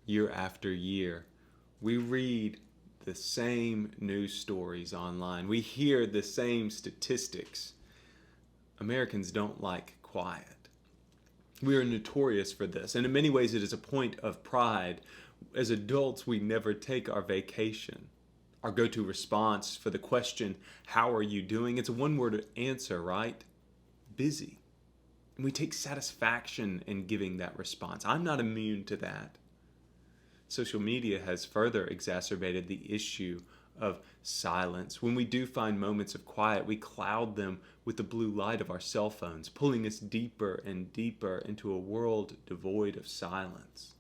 year after year. We read the same news stories online. We hear the same statistics. Americans don't like quiet. We are notorious for this, and in many ways it is a point of pride. As adults, we never take our vacation. Our go-to response for the question, how are you doing? It's a one-word answer, right? Busy. And we take satisfaction in giving that response. I'm not immune to that. Social media has further exacerbated the issue of silence. When we do find moments of quiet, we cloud them with the blue light of our cell phones, pulling us deeper and deeper into a world devoid of silence.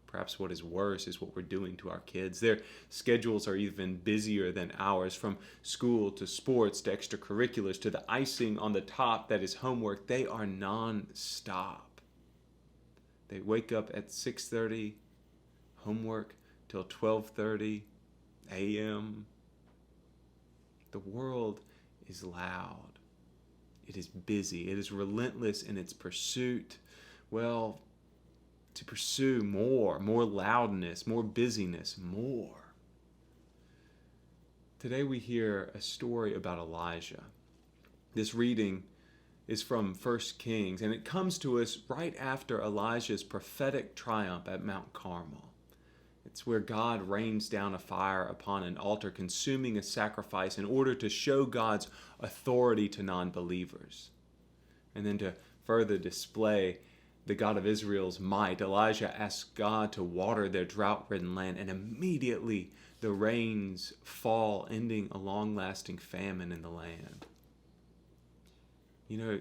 Perhaps what is worse is what we're doing to our kids. Their schedules are even busier than ours, from school to sports to extracurriculars to the icing on the top that is homework. They are non-stop. They wake up at 6:30, homework till 12:30 a.m. The world is loud. It is busy. It is relentless in its pursuit. Well, to pursue more loudness, more busyness, more. Today we hear a story about Elijah. This reading is from 1 Kings, and it comes to us right after Elijah's prophetic triumph at Mount Carmel. It's where God rains down a fire upon an altar, consuming a sacrifice in order to show God's authority to non-believers. And then to further display the God of Israel's might, Elijah asked God to water their drought-ridden land, and immediately the rains fall, ending a long-lasting famine in the land. You know,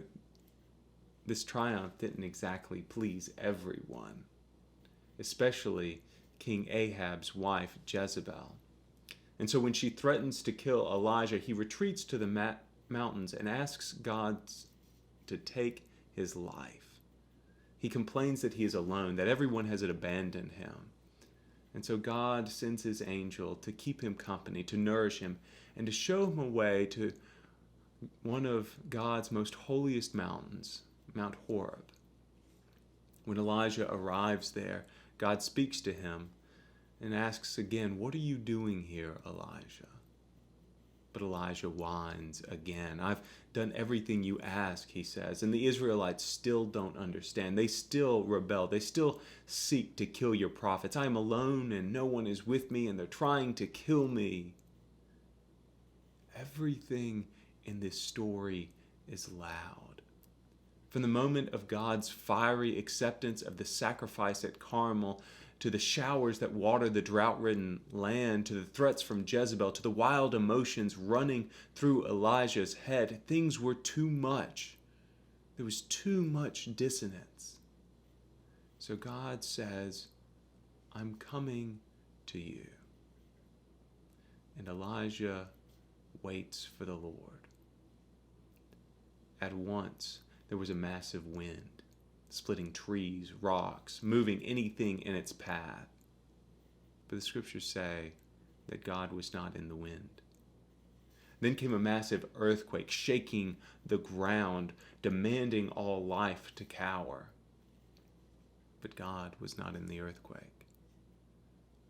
this triumph didn't exactly please everyone, especially King Ahab's wife, Jezebel. And so when she threatens to kill Elijah, he retreats to the mountains and asks God to take his life. He complains that he is alone, that everyone has abandoned him. And so God sends his angel to keep him company, to nourish him, and to show him a way to one of God's most holiest mountains, Mount Horeb. When Elijah arrives there, God speaks to him and asks again, "What are you doing here, Elijah?" But Elijah whines again. "I've done everything you ask," he says. And the Israelites still don't understand. They still rebel. They still seek to kill your prophets. I am alone and no one is with me, and they're trying to kill me. Everything in this story is loud. From the moment of God's fiery acceptance of the sacrifice at Carmel, to the showers that water the drought-ridden land, to the threats from Jezebel, to the wild emotions running through Elijah's head, things were too much. There was too much dissonance. So God says, "I'm coming to you." And Elijah waits for the Lord. At once, there was a massive wind, splitting trees, rocks, moving anything in its path. But the scriptures say that God was not in the wind. Then came a massive earthquake, shaking the ground, demanding all life to cower. But God was not in the earthquake.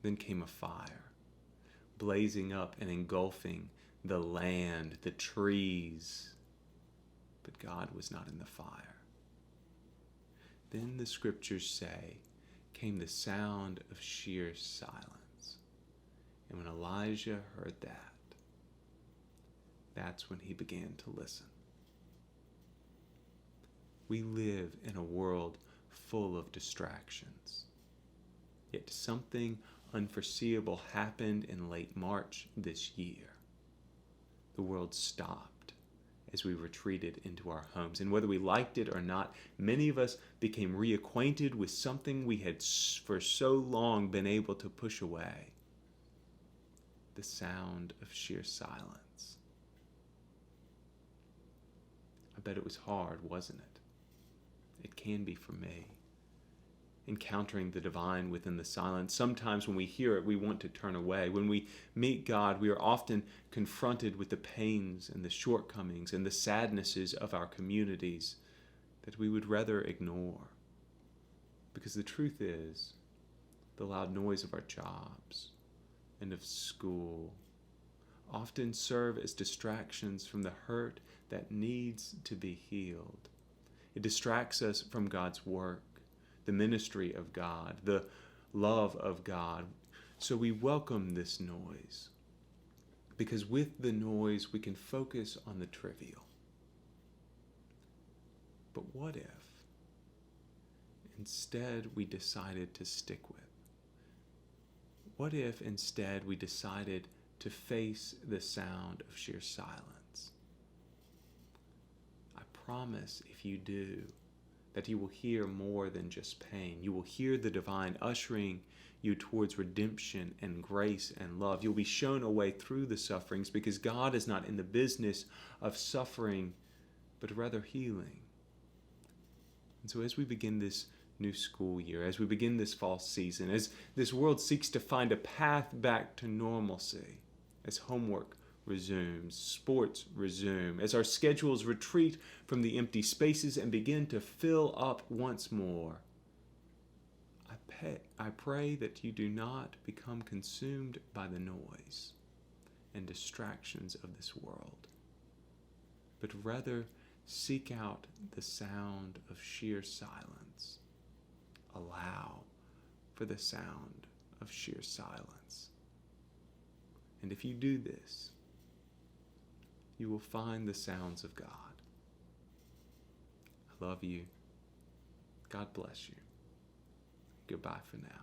Then came a fire, blazing up and engulfing the land, the trees. But God was not in the fire. Then the scriptures say, came the sound of sheer silence. And when Elijah heard that, that's when he began to listen. We live in a world full of distractions. Yet something unforeseeable happened in late March this year. The world stopped as we retreated into our homes. And whether we liked it or not, many of us became reacquainted with something we had for so long been able to push away. The sound of sheer silence. I bet it was hard, wasn't it? It can be for me. Encountering the divine within the silence. Sometimes when we hear it, we want to turn away. When we meet God, we are often confronted with the pains and the shortcomings and the sadnesses of our communities that we would rather ignore. Because the truth is, the loud noise of our jobs and of school often serve as distractions from the hurt that needs to be healed. It distracts us from God's work, the ministry of God, the love of God. So we welcome this noise, because with the noise we can focus on the trivial. But what if instead we decided to stick with? What if instead we decided to face the sound of sheer silence? I promise if you do, that you will hear more than just pain. You will hear the divine ushering you towards redemption and grace and love. You'll be shown a way through the sufferings, because God is not in the business of suffering, but rather healing. And so as we begin this new school year, as we begin this fall season, as this world seeks to find a path back to normalcy, as homework resumes, sports resume, as our schedules retreat from the empty spaces and begin to fill up once more, I pray that you do not become consumed by the noise and distractions of this world, but rather seek out the sound of sheer silence. Allow for the sound of sheer silence. And if you do this, you will find the sounds of God. I love you. God bless you. Goodbye for now.